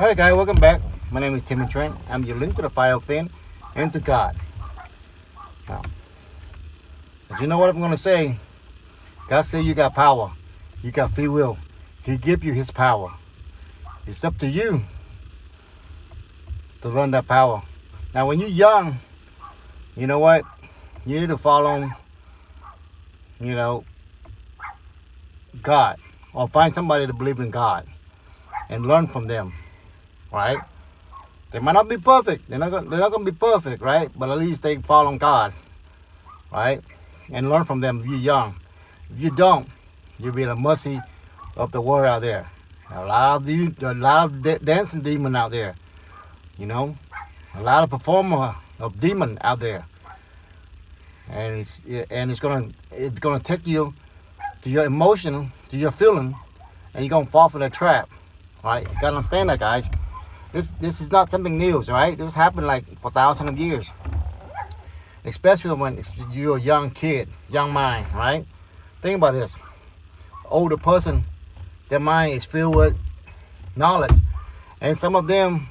Alright guys, welcome back. My name is Timmy Trent. I'm your link to the fire within and to God. Now, as you know what I'm going to say, God said you got power. You got free will. He give you his power. It's up to you to learn that power. Now when you're young, you know what? You need to follow, God. Or find somebody to believe in God and learn from them. Right? They might not be perfect. They're not gonna be perfect, right? But at least they follow God, right? And learn from them if you're young. If you don't, you'll be at the mercy of the world out there. A lot of dancing demon out there, a lot of performer of demon out there, and it's gonna take you to your emotion, to your feeling, and you're gonna fall for that trap, right? You gotta understand that, guys. This is not something new, right? This happened like for thousands of years, especially when you're a young kid, young mind, right? Think about this. Older person, their mind is filled with knowledge, and some of them,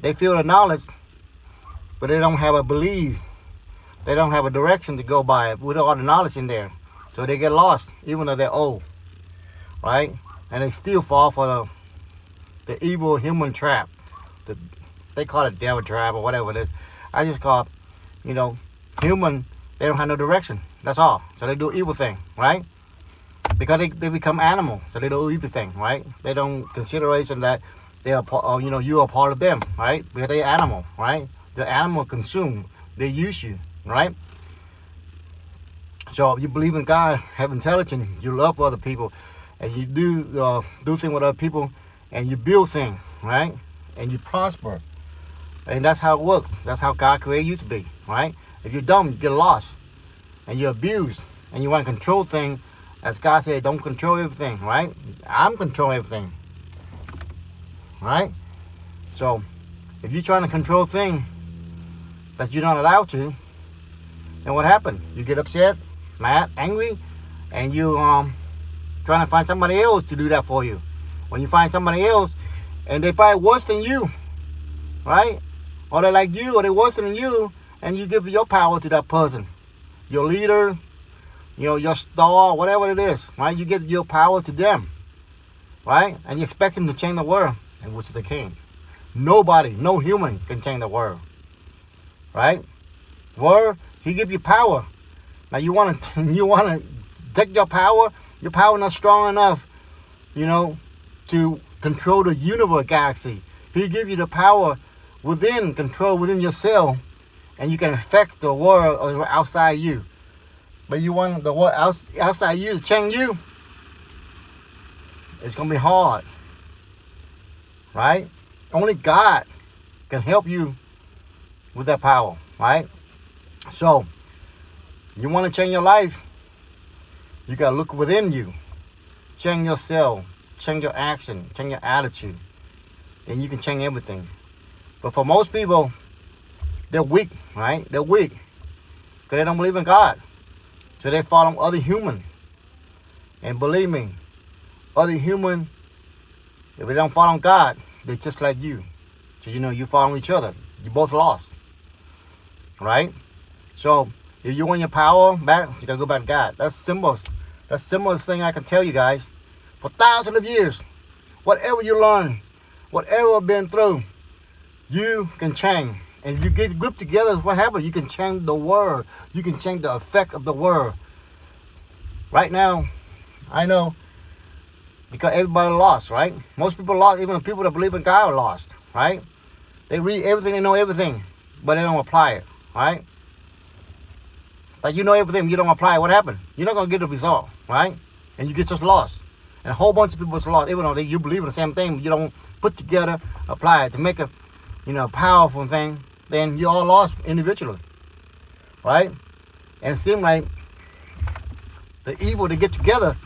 they feel the knowledge, but they don't have a belief. They don't have a direction to go by with all the knowledge in there, so they get lost, even though they're old, right? And they still fall for the evil human trap. They call it devil trap or whatever it is. I just call it, human. They don't have no direction. That's all. So they do evil thing, right? Because they become animal, so they do evil thing, right? They don't consideration that they are, you are part of them, right? Because they're animal, right? The animal consume. They use you, right? So if you believe in God, have intelligence, you love other people, and you do things with other people, and you build things, right? And you prosper. And that's how it works. That's how God created you to be, right? If you're dumb, you get lost. And you're abused. And you want to control things. As God said, don't control everything, right? I'm controlling everything. Right? So, if you're trying to control things that you're not allowed to, then what happened? You get upset, mad, angry, and you trying to find somebody else to do that for you. When you find somebody else, and they probably worse than you, right? Or they like you, or they worse than you, and you give your power to that person, your leader, your star, whatever it is, right? You give your power to them, right? And you expect them to change the world, and which they can't. Nobody, no human can change the world, right? Word, he give you power. Now you want to take your power. Your power not strong enough, to control the universe, galaxy. He give you the power control within yourself, and you can affect the world outside you. But you want the world outside you to change you, it's going to be hard, right? Only God can help you with that power, right? So, you want to change your life, you got to look within you. Change yourself, change your action, change your attitude, and you can change everything. But for most people, they're weak, right? They're weak because they don't believe in God. So they follow other human. And believe me, other human, if they don't follow God, they're just like you. So you follow each other. You both lost, right? So if you want your power back, you gotta go back to God. That's simplest thing I can tell you guys. For thousands of years, whatever you learn, whatever you've been through, you can change. And if you get grouped together, what happens? You can change the world. You can change the effect of the world. Right now, I know, because everybody lost, right? Most people lost. Even the people that believe in God are lost, right? They read everything, they know everything, but they don't apply it, right? Like you know everything, you don't apply it, what happened? You're not going to get the result, right? And you get just lost. And a whole bunch of people is lost, even though you believe in the same thing, but you don't put together, apply it to make a, powerful thing. Then you all lost individually, right? And it seems like the evil, they get together,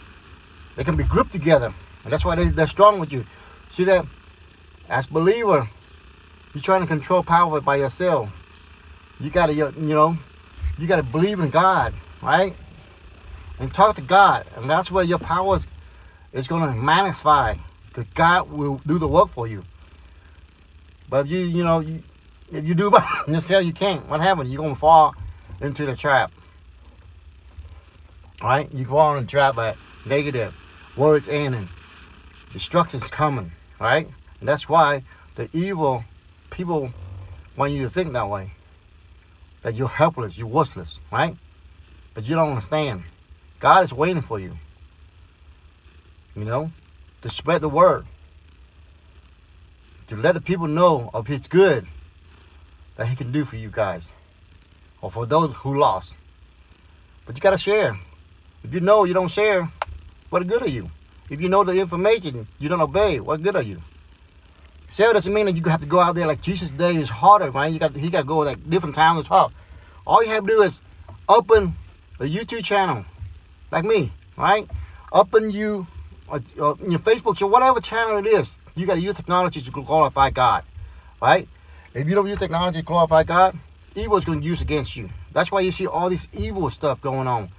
they can be grouped together, and that's why they're strong with you. See that? As believer, you're trying to control power by yourself. You gotta, you gotta believe in God, right? And talk to God, and that's where your power is going to magnify, because God will do the work for you. But if if you do by yourself, you can't. What happens? You're gonna fall into the trap. Right? You fall in the trap by negative words and destruction's coming. Right? And that's why the evil people want you to think that way. That you're helpless, you're worthless, right? But you don't understand. God is waiting for you. To spread the word. To let the people know of His good that He can do for you guys. Or for those who lost. But you got to share. If you know you don't share, what good are you? If you know the information, you don't obey, what good are you? Share doesn't mean that you have to go out there like Jesus' day is harder, right? He got to go like different times. It's hard. All you have to do is open a YouTube channel, like me, right? Open your Facebook, whatever channel it is. You got to use technology to glorify God, right? If you don't use technology to glorify God, evil is going to use against you. That's why you see all this evil stuff going on,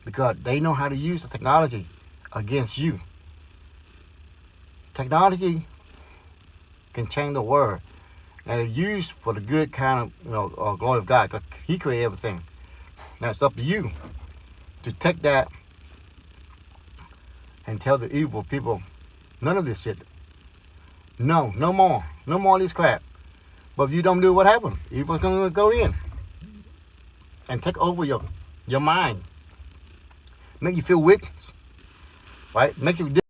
because they know how to use the technology against you. Technology can change the world, and it's used for the good kind of glory of God, because He created everything. Now it's up to you to take that and tell the evil people, none of this shit. No more of this crap. But if you don't do what happened, evil's gonna go in and take over your mind, make you feel weak, right? Make you